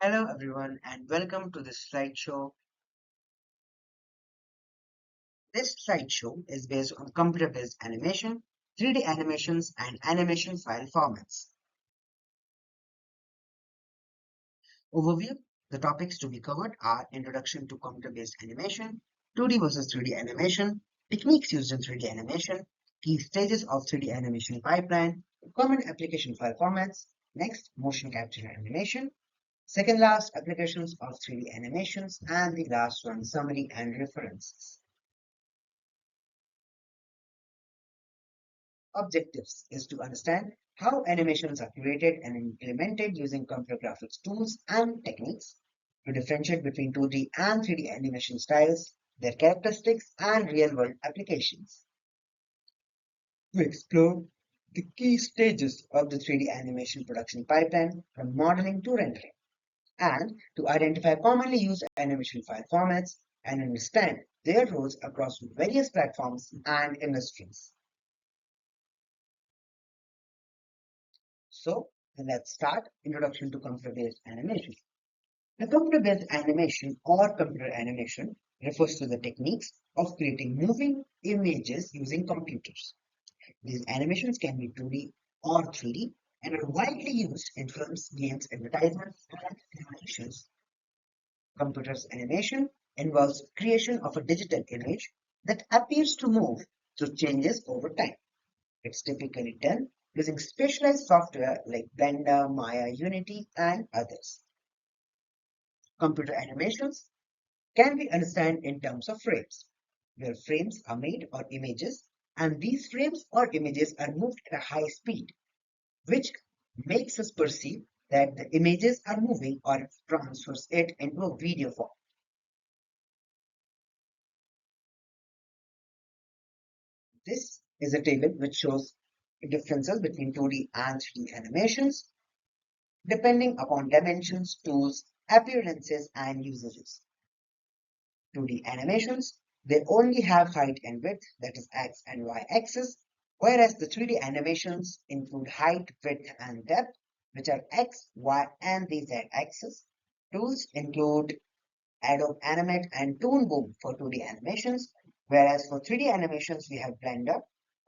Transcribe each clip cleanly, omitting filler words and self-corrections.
Hello everyone and welcome to this slideshow. This slideshow is based on computer-based animation, 3D animations and animation file formats. Overview: the topics to be covered are Introduction to computer-based animation, 2D versus 3D animation, techniques used in 3D animation, key stages of 3D animation pipeline, common application file formats, next motion capture animation, second last applications of 3D animations, and the last one summary and references. Objectives is to understand how animations are created and implemented using computer graphics tools and techniques, to differentiate between 2D and 3D animation styles, their characteristics, and real-world applications, to explore the key stages of the 3D animation production pipeline from modeling to rendering, and to identify commonly used animation file formats and understand their roles across various platforms and industries. So let's start. Introduction to computer-based animation. The computer-based animation or computer animation refers to the techniques of creating moving images using computers. These animations can be 2D or 3D and are widely used in films, games, advertisements, and animations. Computer's animation involves creation of a digital image that appears to move through changes over time. It's typically done using specialized software like Blender, Maya, Unity, and others. Computer animations can be understood in terms of frames, where frames are made or images, and these frames or images are moved at a high speed, which makes us perceive that the images are moving or transfers it into a video form. This is a table which shows differences between 2D and 3D animations depending upon dimensions, tools, appearances, and usages. 2D animations, they only have height and width, that is x and y axis, whereas the 3D animations include height, width, and depth, which are x, y, and the z axis. Tools include Adobe Animate and Toon Boom for 2D animations, whereas for 3D animations we have Blender,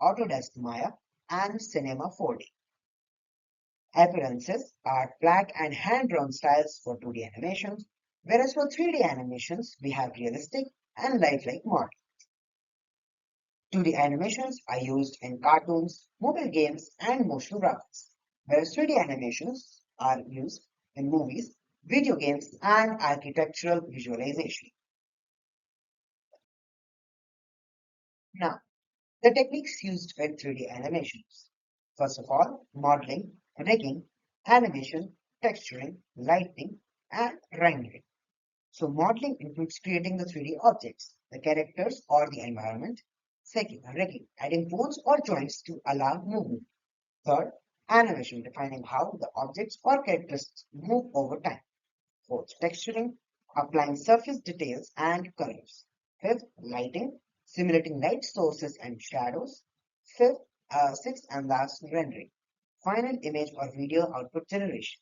Autodesk Maya, and Cinema 4D. Appearances are flat and hand-drawn styles for 2D animations, whereas for 3D animations we have realistic and lifelike models. 2D animations are used in cartoons, mobile games, and motion graphics, whereas 3D animations are used in movies, video games, and architectural visualization. Now, the techniques used in 3D animations. First of all, modeling, rigging, animation, texturing, lighting, and rendering. So modeling includes creating the 3D objects, the characters or the environment. Second, rigging, adding bones or joints to allow movement. Third, animation, defining how the objects or characters move over time. Fourth, texturing, applying surface details and colors. Fifth, lighting, simulating light sources and shadows. Sixth and last, rendering, final image or video output generation.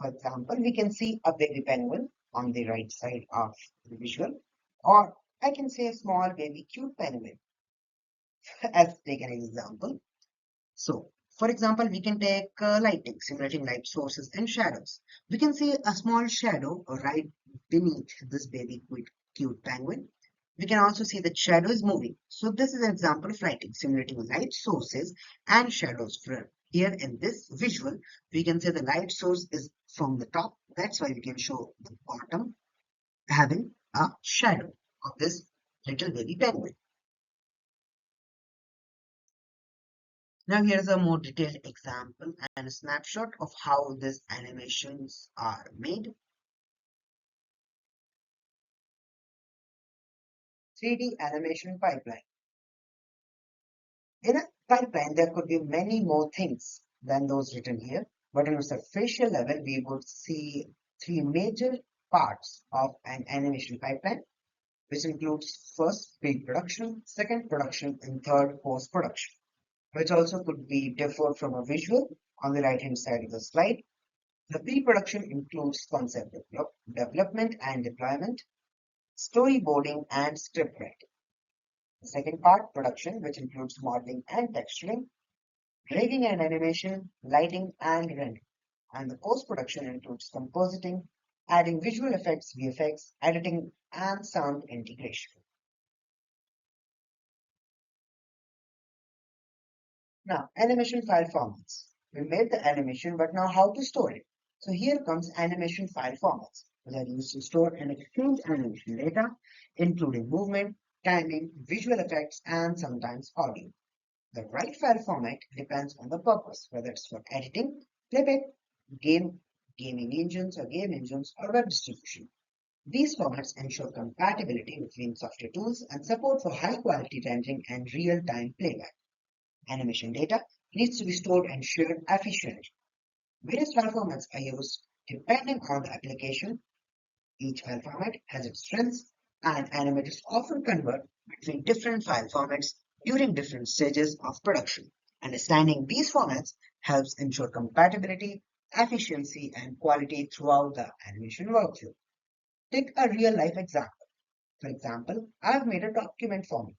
For example, we can see a baby penguin on the right side of the visual, or I can say a small baby cute penguin as take an example. So, for example, we can take lighting, simulating light sources and shadows. We can see a small shadow right beneath this baby cute penguin. We can also see that shadow is moving. So this is an example of lighting, simulating light sources and shadows. For here in this visual, we can say the light source is from the top. That's why we can show the bottom having a shadow of this little baby penguin. Now here's a more detailed example and a snapshot of how these animations are made. 3D animation pipeline. In a pipeline, there could be many more things than those written here, but on a superficial level, we would see three major parts of an animation pipeline, which includes first pre-production, second production, and third post-production, which also could be differed from a visual on the right-hand side of the slide. The pre-production includes concept development and deployment, storyboarding, and script writing. The second part, production, which includes modeling and texturing, rigging and animation, lighting, and rendering. And the post-production includes compositing, adding visual effects, VFX, editing, and sound integration. Now, animation file formats. We made the animation, but now how to store it? So here comes animation file formats, which are used to store and exchange animation data, including movement, timing, visual effects, and sometimes audio. The right file format depends on the purpose, whether it's for editing, playback, gaming engines or game engines, or web distribution. These formats ensure compatibility between software tools and support for high quality rendering and real-time playback. Animation data needs to be stored and shared efficiently. Various file formats are used depending on the application. Each file format has its strengths, and animators often convert between different file formats during different stages of production. Understanding these formats helps ensure compatibility, efficiency, and quality throughout the animation workflow. Take a real life example. For example, I've made a document format.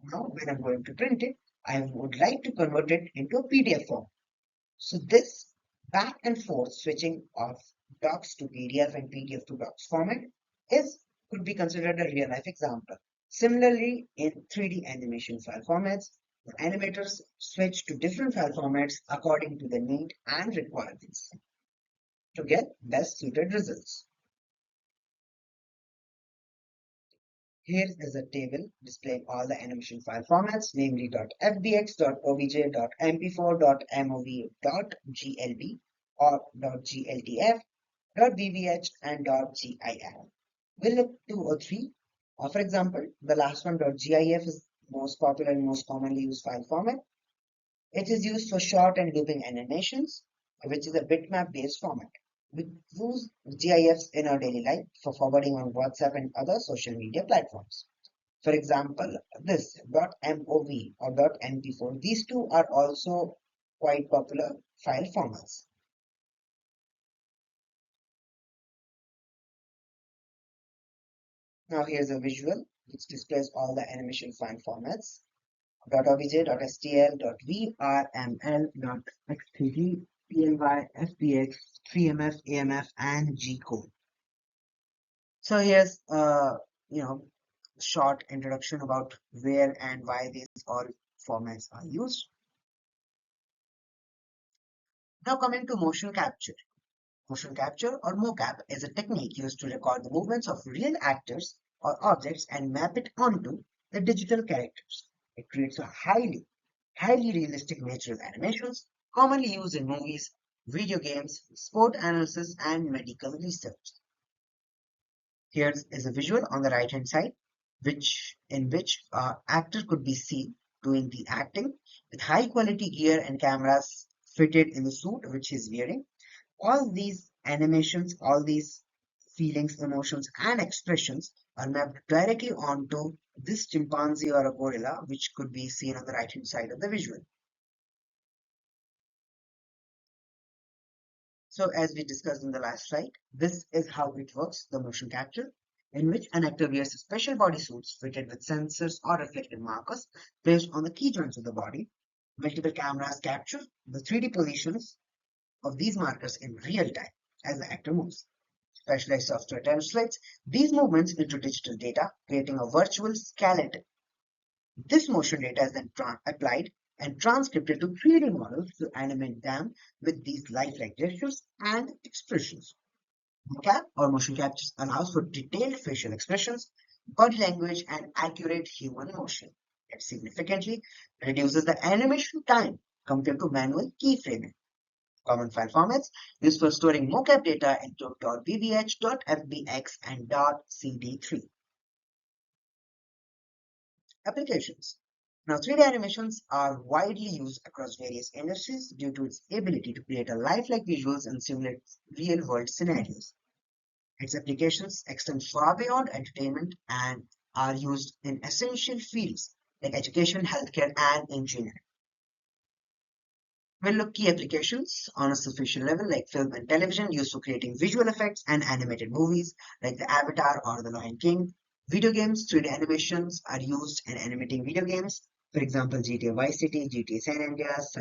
Now, when I'm going to print it, I would like to convert it into a PDF form. So this back and forth switching of docs to PDF and PDF to docs format is could be considered a real life example. Similarly, in 3D animation file formats, the animators switch to different file formats according to the need and requirements to get best suited results. Here is a table displaying all the animation file formats, namely .fbx, .obj, .mp4, .mov, .glb, or .gltf, .vvh, and .gif. We'll look two or three. For example, the last one, .gif, is most popular and most commonly used file format. It is used for short and looping animations, which is a bitmap-based format. We use GIFs in our daily life for forwarding on WhatsApp and other social media platforms. For example, this .mov or .mp4, these two are also quite popular file formats. Now here's a visual which displays all the animation file formats. .obj, .stl, .vrml, .x3g, ply, fbx, 3mf, amf, and G-code. So here's short introduction about where and why these all formats are used. Now coming to motion capture. Motion capture or mocap is a technique used to record the movements of real actors or objects and map it onto the digital characters. It creates a highly realistic natural animations commonly used in movies, video games, sport analysis, and medical research. Here is a visual on the right hand side, in which actor could be seen doing the acting with high quality gear and cameras fitted in the suit which he's wearing. All these animations, all these feelings, emotions, and expressions are mapped directly onto this chimpanzee or a gorilla, which could be seen on the right hand side of the visual. So as we discussed in the last slide, this is how it works, the motion capture, in which an actor wears special bodysuits fitted with sensors or reflective markers placed on the key joints of the body. Multiple cameras capture the 3D positions of these markers in real time as the actor moves. Specialized software translates these movements into digital data, creating a virtual skeleton. This motion data is then applied and transcribed to 3D models to animate them with these lifelike gestures and expressions. Mocap or motion capture allows for detailed facial expressions, body language, and accurate human motion. It significantly reduces the animation time compared to manual keyframing. Common file formats used for storing mocap data into .vvh, .fbx, and .cd3. Applications. Now, 3D animations are widely used across various industries due to its ability to create a lifelike visuals and simulate real-world scenarios. Its applications extend far beyond entertainment and are used in essential fields like education, healthcare, and engineering. We'll look key applications on a superficial level like film and television used for creating visual effects and animated movies like the Avatar or the Lion King. Video games, 3D animations are used in animating video games. For example, GTA Vice City, GTA San Andreas,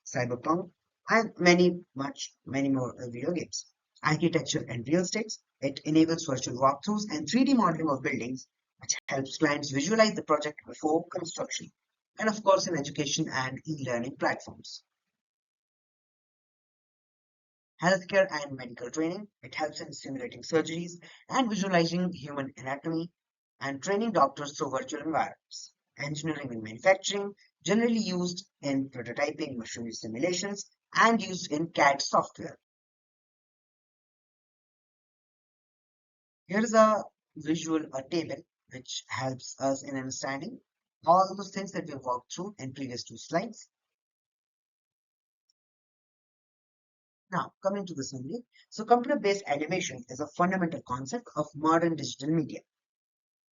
Cyberpunk, and many more video games. Architecture and real estate. It enables virtual walkthroughs and 3D modeling of buildings, which helps clients visualize the project before construction. And of course, in education and e-learning platforms. Healthcare and medical training. It helps in simulating surgeries and visualizing human anatomy and training doctors through virtual environments. Engineering and manufacturing, generally used in prototyping, machinery simulations, and used in CAD software. Here is a table which helps us in understanding all those things that we have walked through in previous two slides. Now, coming to the summary. So, computer-based animation is a fundamental concept of modern digital media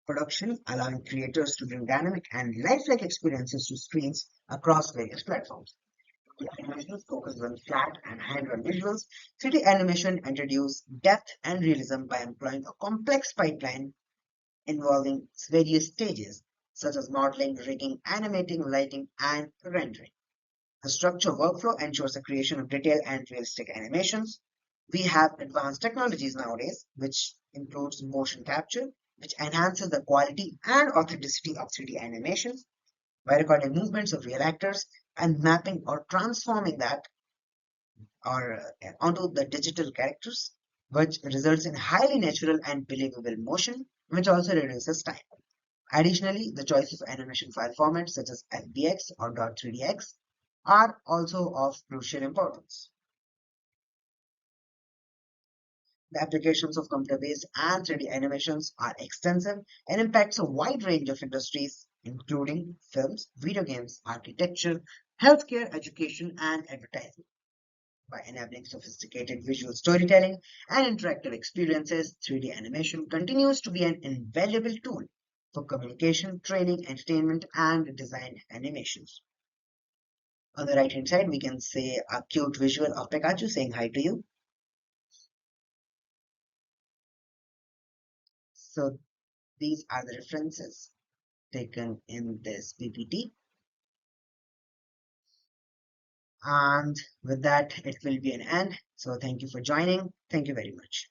production, allowing creators to bring dynamic and lifelike experiences to screens across various platforms. The animation focuses on flat and hand-drawn visuals. 3D animation introduces depth and realism by employing a complex pipeline involving various stages, such as modeling, rigging, animating, lighting, and rendering. The structure workflow ensures the creation of detailed and realistic animations. We have advanced technologies nowadays, which includes motion capture, which enhances the quality and authenticity of 3D animations by recording movements of real actors and mapping or transforming that or onto the digital characters, which results in highly natural and believable motion, which also reduces time. Additionally, the choice of animation file formats such as FBX or .3dx are also of crucial importance. The applications of computer-based and 3D animations are extensive and impacts a wide range of industries, including films, video games, architecture, healthcare, education, and advertising. By enabling sophisticated visual storytelling and interactive experiences, 3D animation continues to be an invaluable tool for communication, training, entertainment, and design animations. On the right hand side, we can see a cute visual of Pikachu saying hi to you. So these are the references taken in this PPT. And with that, it will be an end. So thank you for joining. Thank you very much.